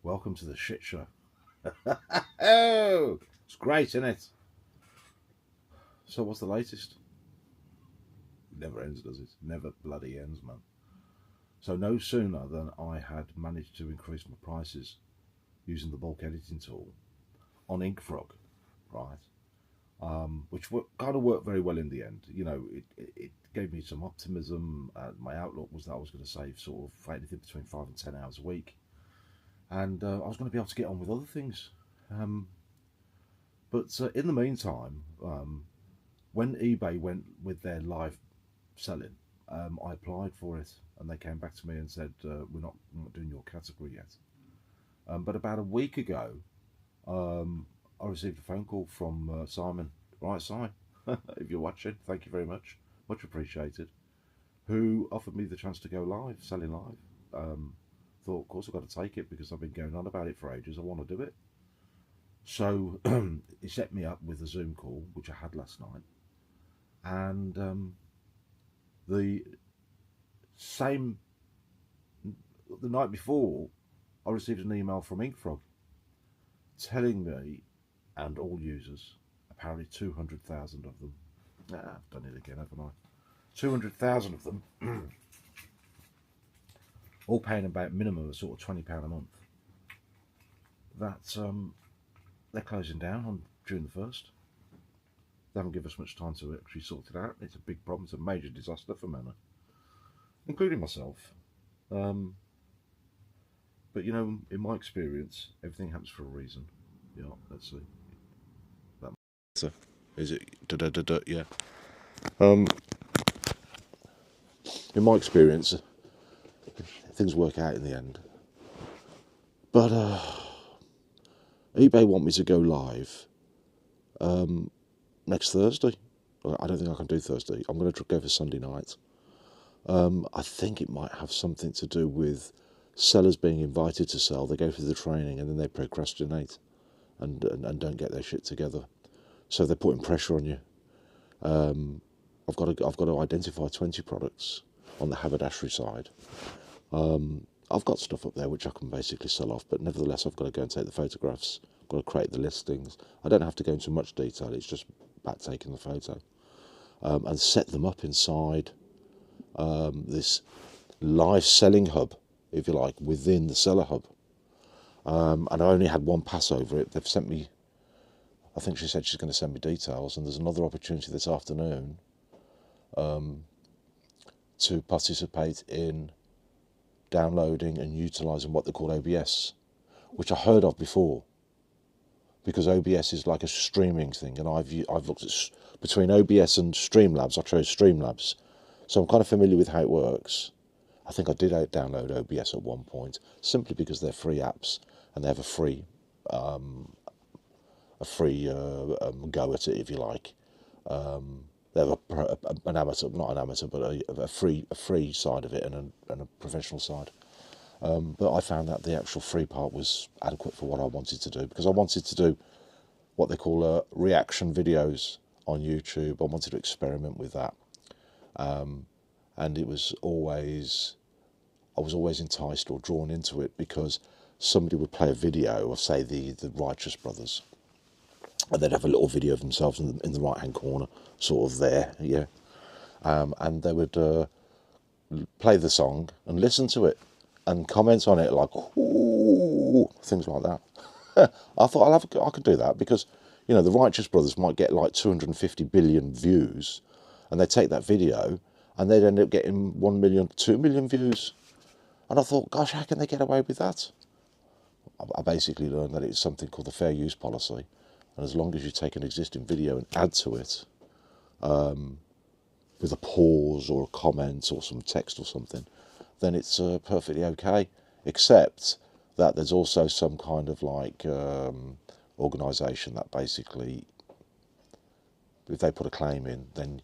Welcome to the shit show. Oh, it's great, isn't it? So what's the latest? It never ends, does it? Never bloody ends, man. So no sooner than I had managed to increase my prices using the bulk editing tool on Inkfrog, right? Which kind of worked very well in the end. You know, it gave me some optimism. My outlook was that I was going to save sort of anything between 5 and 10 hours a week. And I was going to be able to get on with other things. But in the meantime, when eBay went with their live selling, I applied for it, and they came back to me and said, we're not doing your category yet. But about a week ago, I received a phone call from Simon, right, Si, if you're watching, thank you very much appreciated, who offered me the chance to go live, selling live. Thought, of course, I've got to take it because I've been going on about it for ages. I want to do it. So he set me up with a Zoom call, which I had last night. And the night before, I received an email from Inkfrog telling me, and all users, apparently 200,000 of them, I've done it again, haven't I? 200,000 of them, all paying about minimum of sort of £20 a month, that they're closing down on June the 1st. They haven't given us much time to actually sort it out. It's a big problem. It's a major disaster for many, including myself. But, you know, in my experience, everything happens for a reason. Yeah, let's see. So, is it da-da-da-da? Yeah. In my experience, things work out in the end. But eBay want me to go live next Thursday. I don't think I can do Thursday. I'm going to go for Sunday night. I think it might have something to do with sellers being invited to sell. They go through the training and then they procrastinate and don't get their shit together. So they're putting pressure on you. I've got to identify 20 products on the Haberdashery side. I've got stuff up there which I can basically sell off, but nevertheless I've got to go and take the photographs. I've got to create the listings. I don't have to go into much detail. It's just about taking the photo and set them up inside this live selling hub, if you like, within the seller hub. And I only had one pass over it. They've sent me, I think she said she's going to send me details, and there's another opportunity this afternoon to participate in downloading and utilising what they call OBS, which I heard of before, because OBS is like a streaming thing, and I've looked at between OBS and Streamlabs. I chose Streamlabs, so I'm kind of familiar with how it works. I think I did download OBS at one point, simply because they're free apps and they have a free go at it, if you like. They have an amateur, not an amateur, but a free side of it and a professional side. But I found that the actual free part was adequate for what I wanted to do, because I wanted to do what they call reaction videos on YouTube. I wanted to experiment with that. And it was always, I was always enticed or drawn into it because somebody would play a video of, say, the Righteous Brothers, and they'd have a little video of themselves in the right-hand corner, sort of there, yeah. And they would play the song and listen to it and comment on it, like, ooh, things like that. I thought I could do that, because, you know, the Righteous Brothers might get like 250 billion views, and they take that video and they'd end up getting 1 million, 2 million views. And I thought, gosh, how can they get away with that? I basically learned that it's something called the fair use policy. And as long as you take an existing video and add to it with a pause or a comment or some text or something, then it's perfectly okay. Except that there's also some kind of like organisation that basically, if they put a claim in, then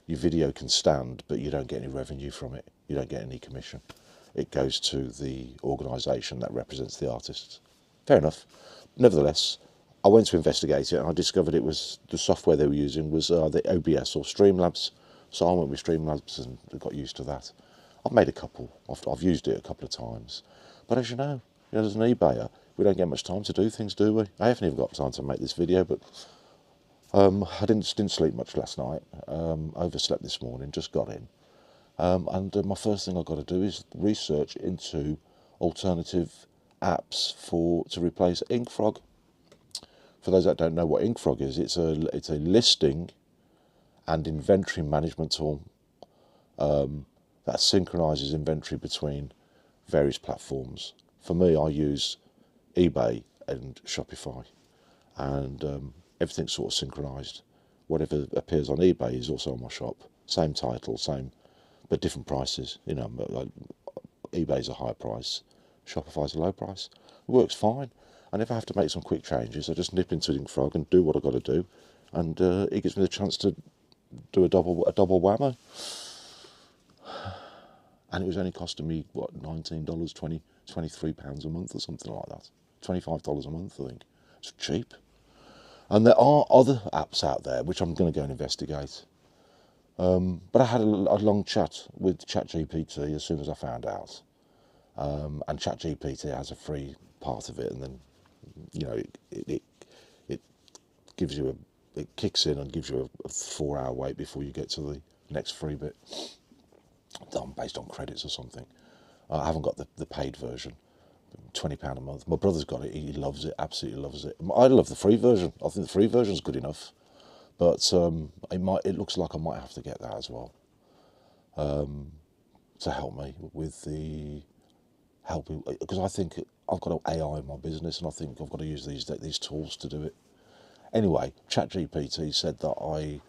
your video can stand, but you don't get any revenue from it. You don't get any commission. It goes to the organisation that represents the artists. Fair enough. Nevertheless, I went to investigate it, and I discovered it was the software they were using was the OBS or Streamlabs. So I went with Streamlabs and got used to that. I've made a couple. I've used it a couple of times. But as you know, as an eBayer, we don't get much time to do things, do we? I haven't even got time to make this video, but I didn't sleep much last night. Overslept this morning, just got in. And my first thing I've got to do is research into alternative apps to replace Inkfrog. For those that don't know what Inkfrog is, it's a listing and inventory management tool that synchronizes inventory between various platforms. For me, I use eBay and Shopify, and everything's sort of synchronized. Whatever appears on eBay is also on my shop. Same title, same, but different prices. You know, like eBay's a high price, Shopify's a low price. It works fine. And if I have to make some quick changes, I just nip into Inkfrog and do what I've got to do, and it gives me the chance to do a double whammo. And it was only costing me, what, $19, £23 a month or something like that. $25 a month, I think. It's cheap. And there are other apps out there which I'm going to go and investigate. But I had a long chat with Chat GPT as soon as I found out. And Chat GPT has a free part of it, and then, you know, it gives you it kicks in and gives you a 4-hour wait before you get to the next free bit. Based on credits or something. I haven't got the paid version. £20 a month. My brother's got it. He loves it. Absolutely loves it. I love the free version. I think the free version's good enough. But it looks like I might have to get that as well, to help me with because I think I've got an AI in my business, and I think I've got to use these tools to do it. Anyway, ChatGPT said that I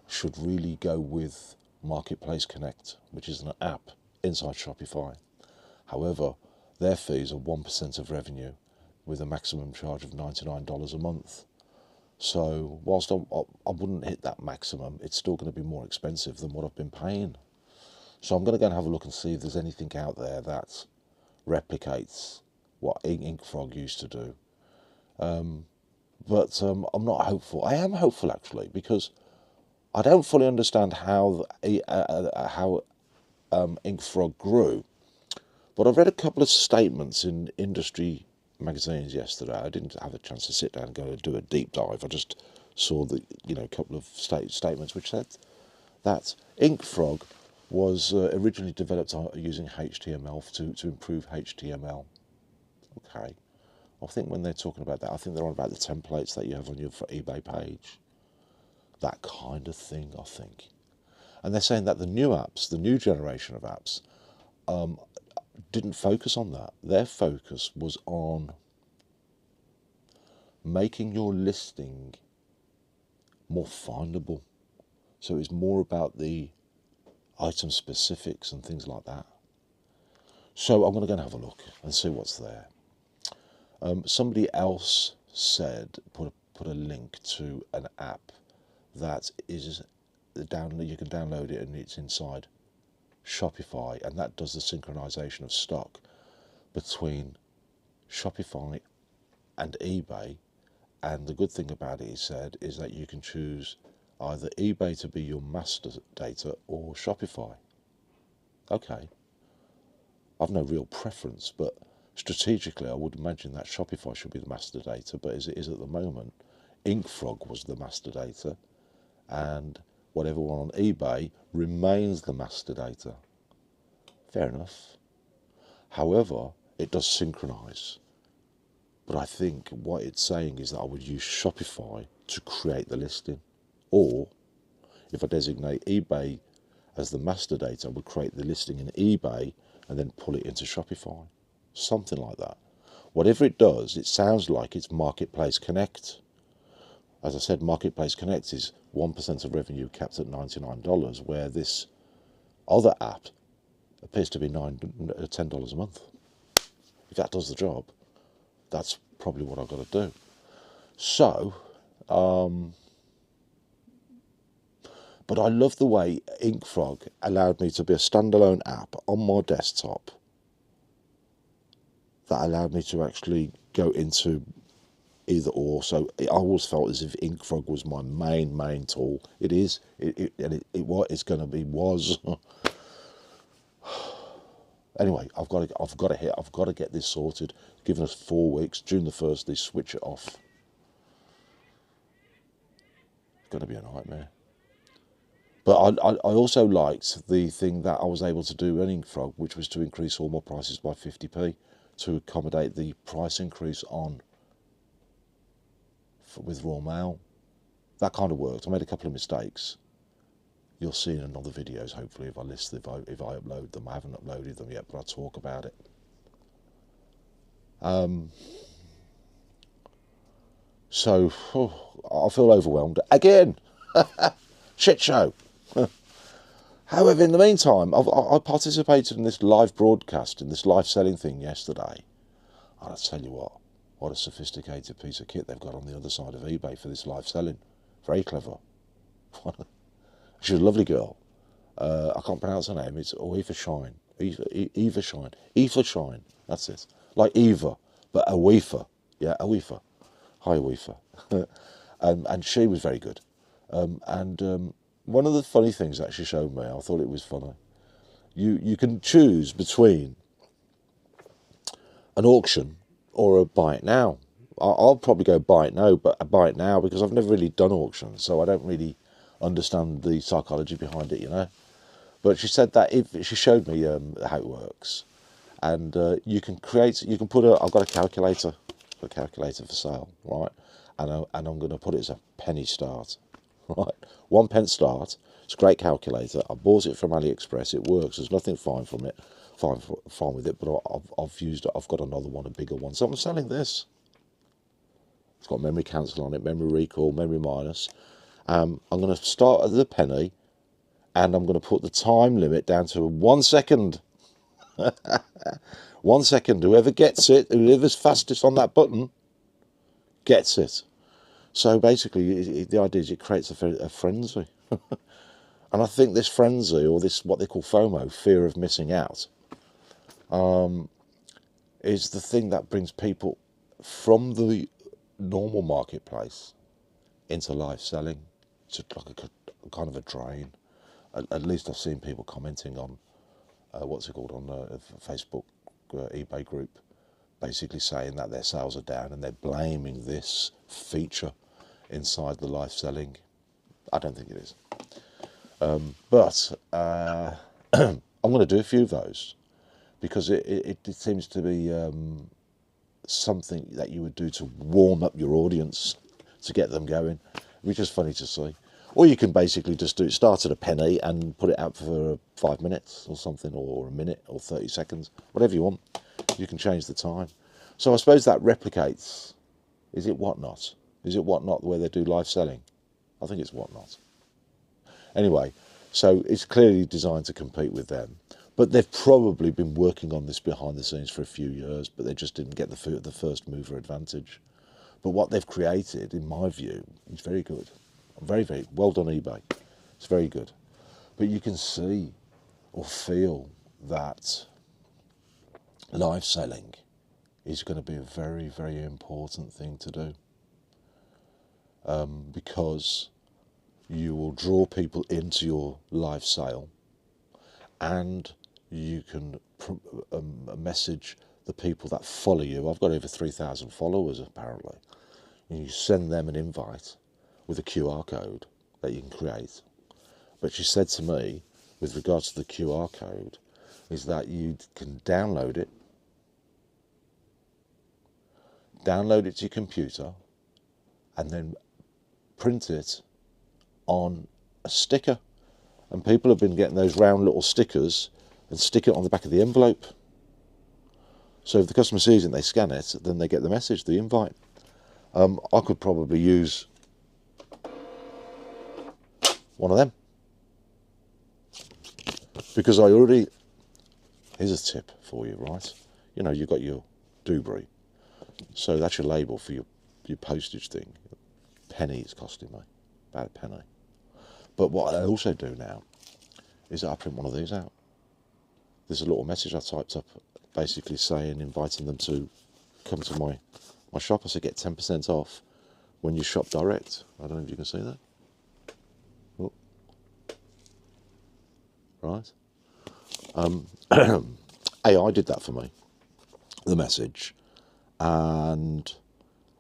should really go with Marketplace Connect, which is an app inside Shopify. However, their fees are 1% of revenue, with a maximum charge of $99 a month. So whilst I wouldn't hit that maximum, it's still going to be more expensive than what I've been paying. So I'm going to go and have a look and see if there's anything out there that replicates what Inkfrog used to do. But I'm not hopeful. I am hopeful, actually, because I don't fully understand how Inkfrog grew. But I've read a couple of statements in industry magazines yesterday. I didn't have a chance to sit down and go and do a deep dive. I just saw a couple of statements which said that Inkfrog was originally developed using HTML to improve HTML. Okay. I think when they're talking about that, I think they're on about the templates that you have on your eBay page. That kind of thing, I think. And they're saying that the new apps, the new generation of apps, didn't focus on that. Their focus was on making your listing more findable. So it's more about the item specifics and things like that. So I'm going to go and have a look and see what's there. Somebody else said, put a link to an app that is you can download it, and it's inside Shopify, and that does the synchronization of stock between Shopify and eBay. And the good thing about it, he said, is that you can choose either eBay to be your master data or Shopify. Okay, I've no real preference, but strategically I would imagine that Shopify should be the master data, but as it is at the moment, Inkfrog was the master data, and whatever one on eBay remains the master data. Fair enough. However, it does synchronize. But I think what it's saying is that I would use Shopify to create the listing. Or, if I designate eBay as the master data, I would create the listing in eBay and then pull it into Shopify. Something like that. Whatever it does, it sounds like it's Marketplace Connect. As I said, Marketplace Connect is 1% of revenue capped at $99, where this other app appears to be $10 a month. If that does the job, that's probably what I've got to do. So, but I love the way Inkfrog allowed me to be a standalone app on my desktop that allowed me to actually go into either or. So I always felt as if Inkfrog was my main tool. It is. It's going to be, was. Anyway, I've got to get this sorted. Given us 4 weeks. June the 1st, they switch it off. It's going to be a nightmare. But I also liked the thing that I was able to do in Inkfrog, which was to increase all my prices by 50p to accommodate the price increase with raw mail. That kind of worked. I made a couple of mistakes. You'll see in another videos, hopefully, if I upload them. I haven't uploaded them yet, but I'll talk about it. So, I feel overwhelmed again. Shit show. However, in the meantime, I participated in this live broadcast, in this live selling thing yesterday. And I tell you what a sophisticated piece of kit they've got on the other side of eBay for this live selling. Very clever. She's a lovely girl. I can't pronounce her name. It's Aifa Shine. Aifa Shine. Aifa Shine. That's it. Like Eva, but Aifa. Yeah, Aifa. Hi, Aifa. And she was very good. One of the funny things that she showed me, I thought it was funny. You can choose between an auction or a buy it now. I'll probably go buy it now, because I've never really done auctions, so I don't really understand the psychology behind it, you know. But she said that she showed me how it works, and you can put I've got a calculator for sale, right? And I'm going to put it as a penny start, right? 1 pence start. It's a great calculator. I bought it from AliExpress. It works. There's nothing fine with it, but I've got another one, a bigger one. So I'm selling this. It's got memory cancel on it, memory recall, memory minus. I'm going to start at the penny, and I'm going to put the time limit down to 1 second. 1 second. Whoever gets it, whoever's fastest on that button, gets it. So basically, the idea is it creates a frenzy. And I think this frenzy, or this what they call FOMO, fear of missing out, is the thing that brings people from the normal marketplace into live selling. It's like a kind of a drain. At least I've seen people commenting on on a Facebook eBay group, basically saying that their sales are down, and they're blaming this feature inside the live selling. I don't think it is. But I'm going to do a few of those, because it seems to be something that you would do to warm up your audience, to get them going, which is funny to see. Or you can basically just start at a penny and put it out for 5 minutes or something, or a minute or 30 seconds, whatever you want. You can change the time. So I suppose that replicates, is it Whatnot? Is it Whatnot where they do live selling? I think it's Whatnot. Anyway, so it's clearly designed to compete with them. But they've probably been working on this behind the scenes for a few years, but they just didn't get the first mover advantage. But what they've created, in my view, is very good. Very, very well done, eBay. It's very good. But you can see or feel that live selling is going to be a very, very important thing to do. Because you will draw people into your live sale, and you can message the people that follow you. I've got over 3,000 followers apparently. And you send them an invite with a QR code that you can create. But she said to me, with regards to the QR code, is that you can download it to your computer, and then print it on a sticker. And people have been getting those round little stickers and stick it on the back of the envelope. So if the customer sees it and they scan it, then they get the message, the invite. I could probably use one of them, because here's a tip for you, right? You know, you've got your Dewberry, so that's your label for your postage thing. Penny it's costing me, about a penny. But what I also do now is I print one of these out. There's a little message I typed up, basically saying, inviting them to come to my shop. I said, get 10% off when you shop direct. I don't know if you can see that. Right. AI did that for me, the message, and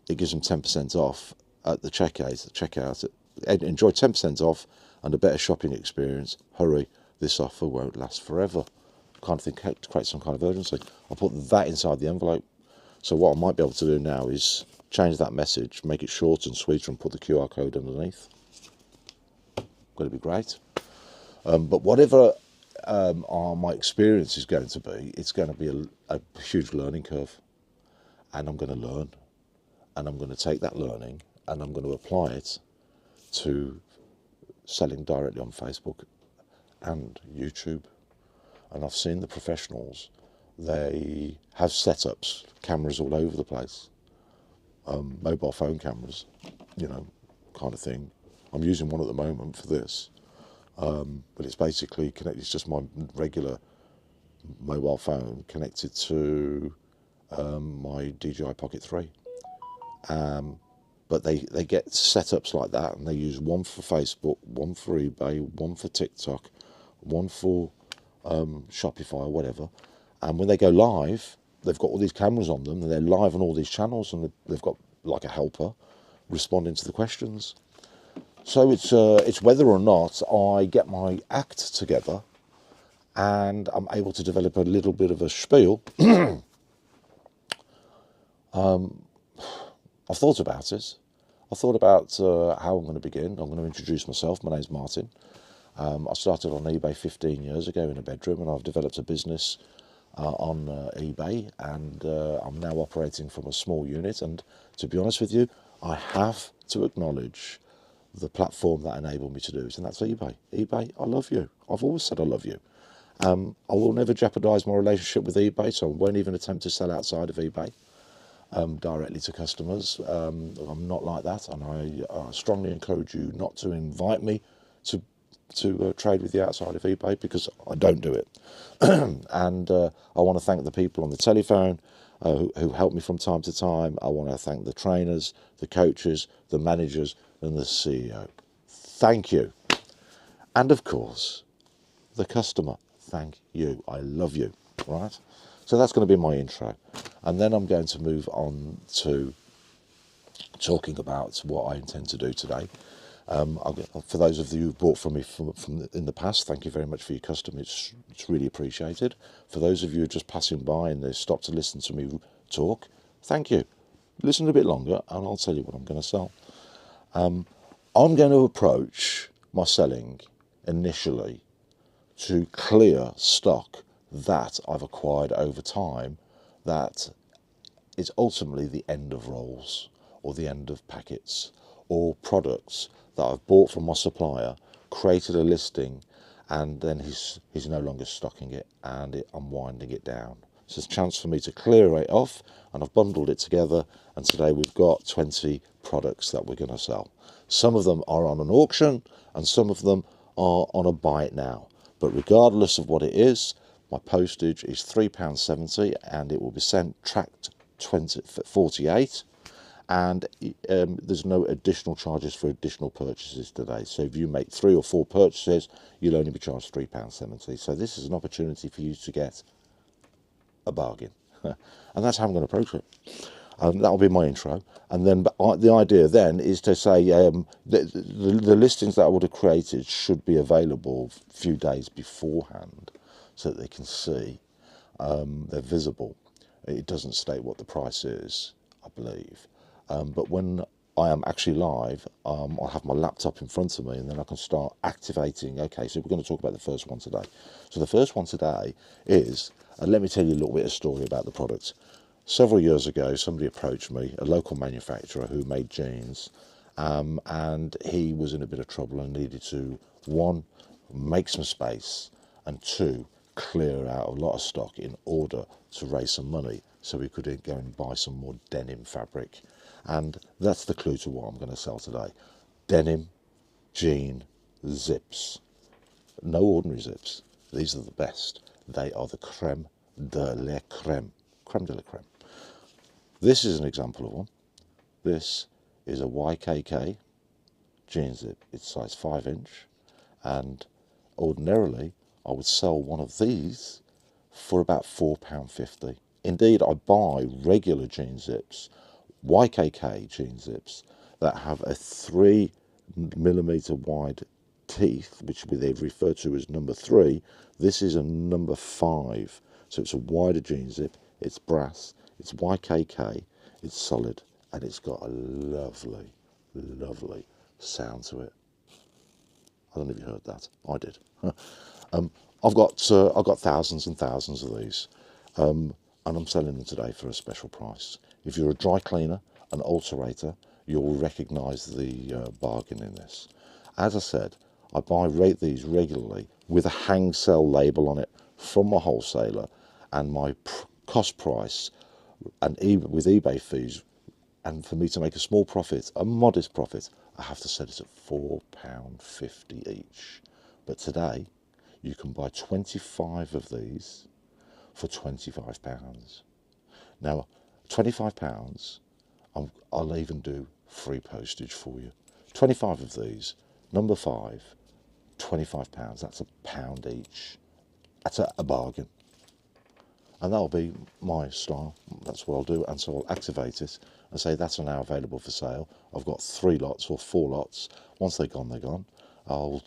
it gives them 10% off at the checkout. Enjoy 10% off and a better shopping experience. Hurry, this offer won't last forever. Kind of thing, to create some kind of urgency. I'll put that inside the envelope. So what I might be able to do now is change that message, make it shorter and sweeter, and put the QR code underneath. Going to be great. But whatever my experience is going to be, it's going to be a huge learning curve. And I'm going to learn. And I'm going to take that learning and I'm going to apply it to selling directly on Facebook and YouTube. And I've seen the professionals, they have setups, cameras all over the place, mobile phone cameras, kind of thing. I'm using one at the moment for this, but it's basically connected, it's just my regular mobile phone connected to my DJI Pocket 3. But they get setups like that, and they use one for Facebook, one for eBay, one for TikTok, one for Shopify or whatever. And when they go live, they've got all these cameras on them, and they're live on all these channels, and they've got like a helper responding to the questions. So it's whether or not I get my act together and I'm able to develop a little bit of a spiel. I've thought about it. I've thought about how I'm going to begin. I'm going to introduce myself. My name's Martin. I started on eBay 15 years ago in a bedroom, and I've developed a business on eBay, and I'm now operating from a small unit. And to be honest with you, I have to acknowledge the platform that enabled me to do it, and that's eBay. eBay, I love you. I've always said I love you. I will never jeopardise my relationship with eBay, so I won't even attempt to sell outside of eBay directly to customers. I'm not like that, and I strongly encourage you not to invite me to trade with you outside of eBay, because I don't do it. And I want to thank the people on the telephone who help me from time to time. I want to thank the trainers, the coaches, the managers, and the CEO. Thank you. And of course, the customer. Thank you. I love you. Right? So that's going to be my intro. And then I'm going to move on to talking about what I intend to do today. For those of you who've bought from me from in the past, thank you very much for your custom. It's really appreciated. For those of you who are just passing by and they stop to listen to me talk, thank you. Listen a bit longer and I'll tell you what I'm going to sell. I'm going to approach my selling initially to clear stock that I've acquired over time that is ultimately the end of rolls or the end of packets or products that I've bought from my supplier, created a listing, and then he's no longer stocking it, and I'm winding it down. So it's a chance for me to clear it off, and I've bundled it together, and today we've got 20 products that we're going to sell. Some of them are on an auction, and some of them are on a buy it now. But regardless of what it is, my postage is £3.70, and it will be sent tracked 48. And there's no additional charges for additional purchases today. So if you make 3 or 4 purchases, you'll only be charged £3.70. So this is an opportunity for you to get a bargain. And that's how I'm going to approach it. That'll be my intro. And then the idea then is to say the listings that I would have created should be available a few days beforehand so that they can see. They're visible. It doesn't state what the price is, I believe. But when I am actually live, I'll have my laptop in front of me, and then I can start activating. Okay, so we're going to talk about the first one today. So the first one today is, let me tell you a little bit of story about the product. Several years ago, somebody approached me, a local manufacturer who made jeans, and he was in a bit of trouble and needed to, 1, make some space, and 2, clear out a lot of stock in order to raise some money so he could go and buy some more denim fabric. And that's the clue to what I'm going to sell today. Denim Jean Zips. No ordinary zips. These are the best. They are the creme de la creme. Creme de la creme. This is an example of one. This is a YKK jean zip. It's size 5 inch. And ordinarily, I would sell one of these for about £4.50. Indeed, I buy regular jean zips, YKK jean zips, that have a 3mm wide teeth, which they refer to as number 3. This is a number 5, so it's a wider jean zip. It's brass, it's YKK, it's solid, and it's got a lovely, lovely sound to it. I don't know if you heard that. I did. I've got thousands and thousands of these, and I'm selling them today for a special price. If you're a dry cleaner, an alterator, you'll recognise the bargain in this. As I said, I buy these regularly with a hang sell label on it from my wholesaler, and my cost price, and with eBay fees, and for me to make a small profit, a modest profit, I have to set it at £4.50 each. But today, you can buy 25 of these for £25. Now, £25, I'll even do free postage for you. 25 of these, number 5, £25. That's £1 each. That's a bargain. And that'll be my style. That's what I'll do. And so I'll activate it and say that's now available for sale. I've got 3 lots or 4 lots. Once they're gone, they're gone. I'll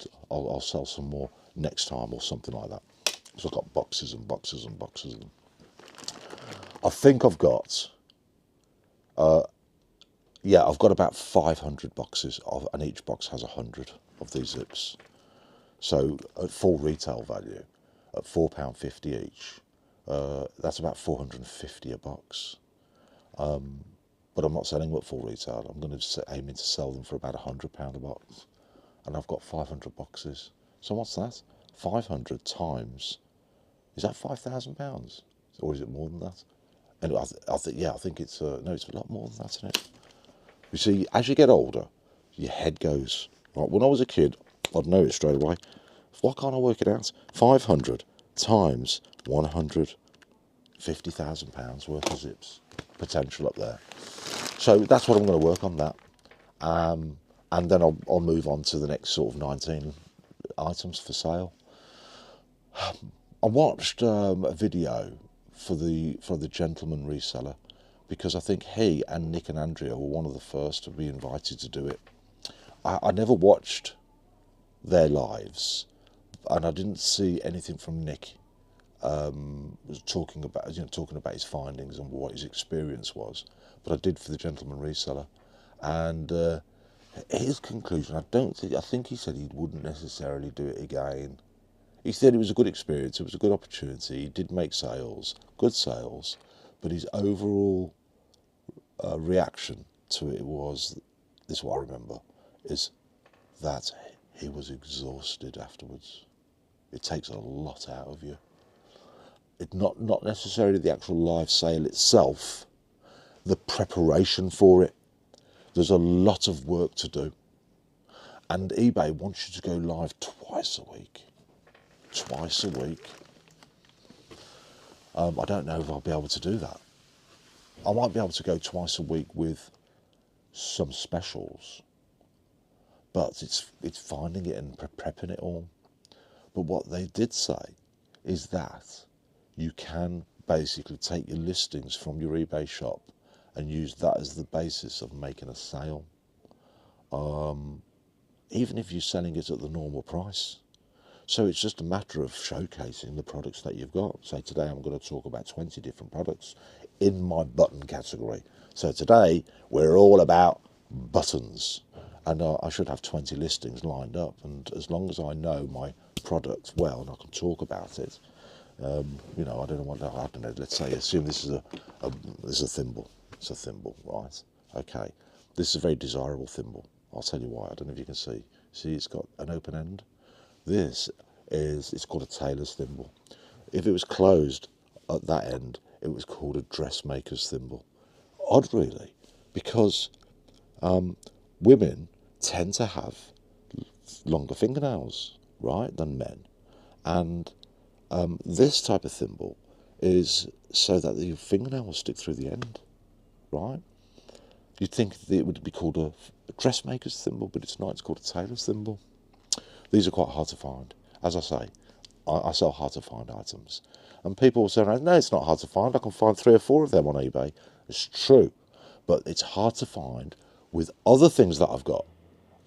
sell some more next time or something like that. So I've got boxes and boxes and boxes of them. I think I've got, I've got about 500 boxes, and each box has 100 of these zips. So at full retail value, at £4.50 each, that's about 450 a box. But I'm not selling them at full retail. I'm going to aiming to sell them for about £100 a box, and I've got 500 boxes. So what's that? 500 times, is that £5,000, or is it more than that? And I think it's no, it's a lot more than that, isn't it? You see, as you get older, your head goes. Right, when I was a kid, I'd know it straight away. Why can't I work it out? 500 times 100, £50,000 worth of zips potential up there. So that's what I'm going to work on, that, and then I'll move on to the next sort of 19 items for sale. I watched a video for the gentleman reseller, because I think he and Nick and Andrea were one of the first to be invited to do it. I never watched their lives, and I didn't see anything from Nick talking about his findings and what his experience was, but I did for the gentleman reseller, and his conclusion, I think he said he wouldn't necessarily do it again. He said it was a good experience, it was a good opportunity, he did make sales, good sales, but his overall reaction to it was, this is what I remember, is that he was exhausted afterwards. It takes a lot out of you. It's not necessarily the actual live sale itself, the preparation for it. There's a lot of work to do. And eBay wants you to go live twice a week. Twice a week. I don't know if I'll be able to do that. I might be able to go twice a week with some specials, but it's finding it and prepping it all. But what they did say is that you can basically take your listings from your eBay shop and use that as the basis of making a sale, even if you're selling it at the normal price. So it's just a matter of showcasing the products that you've got. So today I'm going to talk about 20 different products in my button category. So today we're all about buttons, and I should have 20 listings lined up, and as long as I know my product well and I can talk about it, I don't know, let's say, assume this is a thimble. It's a thimble, right? Okay, this is a very desirable thimble. I'll tell you why. I don't know if you can see. See, it's got an open end. It's called a tailor's thimble. If it was closed at that end, it was called a dressmaker's thimble. Odd, really, because women tend to have longer fingernails, right, than men. And this type of thimble is so that the fingernail will stick through the end, right? You'd think that it would be called a dressmaker's thimble, but it's not. It's called a tailor's thimble. These are quite hard to find. As I say, I sell hard to find items. And people will say, no, it's not hard to find. I can find 3 or 4 of them on eBay. It's true. But it's hard to find with other things that I've got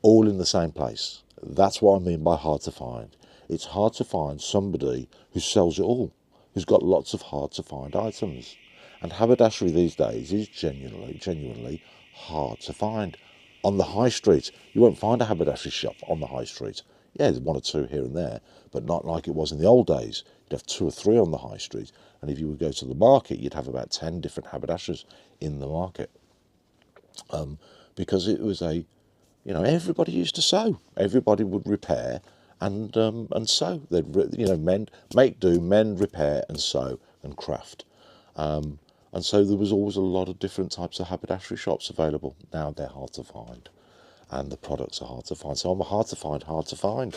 all in the same place. That's what I mean by hard to find. It's hard to find somebody who sells it all, who's got lots of hard to find items. And haberdashery these days is genuinely hard to find. On the high street, you won't find a haberdashery shop on the high street. Yeah, there's 1 or 2 here and there, but not like it was in the old days. You'd have 2 or 3 on the high street, and if you would go to the market, you'd have about 10 different haberdashers in the market. Because it was everybody used to sew. Everybody would repair and sew. They'd, mend, make do, mend, repair, and sew and craft. And so there was always a lot of different types of haberdashery shops available. Now they're hard to find, and the products are hard to find. So I'm a hard to find.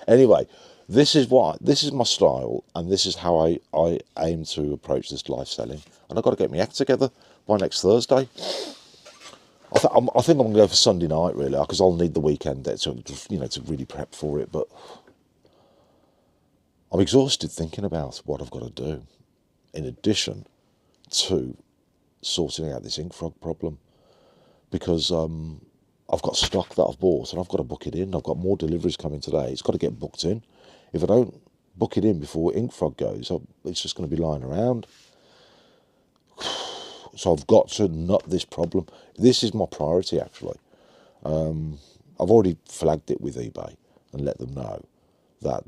Anyway, this is my style, and this is how I aim to approach this live selling. And I've got to get my act together by next Thursday. I think I'm going to go for Sunday night, really, because I'll need the weekend there to really prep for it. But I'm exhausted thinking about what I've got to do, in addition to sorting out this Inkfrog problem, because I've got stock that I've bought and I've got to book it in. I've got more deliveries coming today. It's got to get booked in. If I don't book it in before Inkfrog goes, it's just going to be lying around. So I've got to nut this problem. This is my priority, actually. I've already flagged it with eBay and let them know that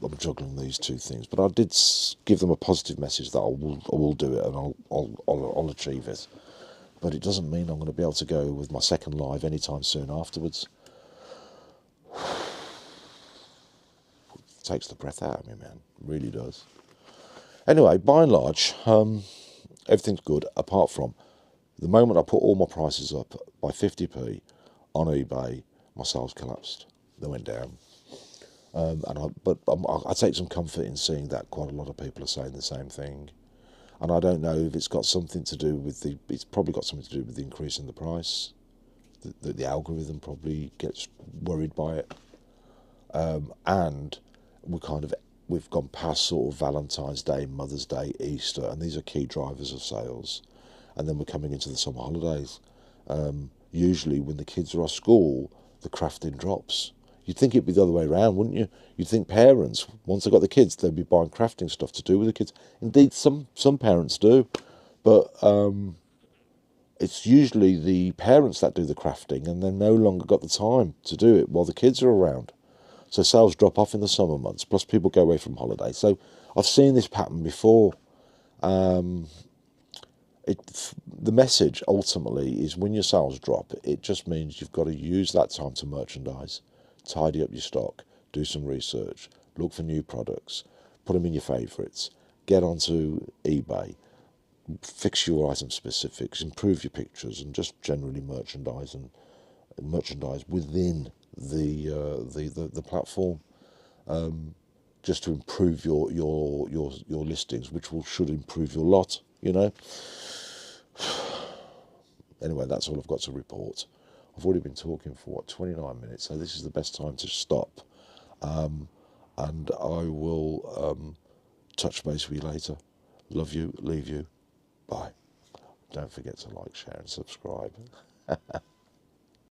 I'm juggling these 2 things. But I did give them a positive message that I will do it and I'll achieve it. But it doesn't mean I'm going to be able to go with my second live anytime soon afterwards. It takes the breath out of me, man. It really does. Anyway, by and large, everything's good, apart from the moment I put all my prices up by 50p on eBay, my sales collapsed. They went down. I take some comfort in seeing that quite a lot of people are saying the same thing. And I don't know if it's got something to do with it's probably got something to do with the increase in the price. The algorithm probably gets worried by it. And we've gone past sort of Valentine's Day, Mother's Day, Easter, and these are key drivers of sales. And then we're coming into the summer holidays. Usually when the kids are off school, the crafting drops. You'd think it'd be the other way around, wouldn't you? You'd think parents, once they've got the kids, they'd be buying crafting stuff to do with the kids. Indeed, some parents do, but it's usually the parents that do the crafting, and they've no longer got the time to do it while the kids are around. So sales drop off in the summer months, plus people go away from holiday. So I've seen this pattern before. The message ultimately is when your sales drop, it just means you've got to use that time to merchandise, tidy up your stock, do some research, look for new products, put them in your favourites, get onto eBay, fix your item specifics, improve your pictures, and just generally merchandise within the platform, just to improve your listings, which should improve your lot. Anyway, that's all I've got to report. I've already been talking for 29 minutes, so this is the best time to stop. And I will touch base with you later. Love you, leave you. Bye. Don't forget to like, share, and subscribe.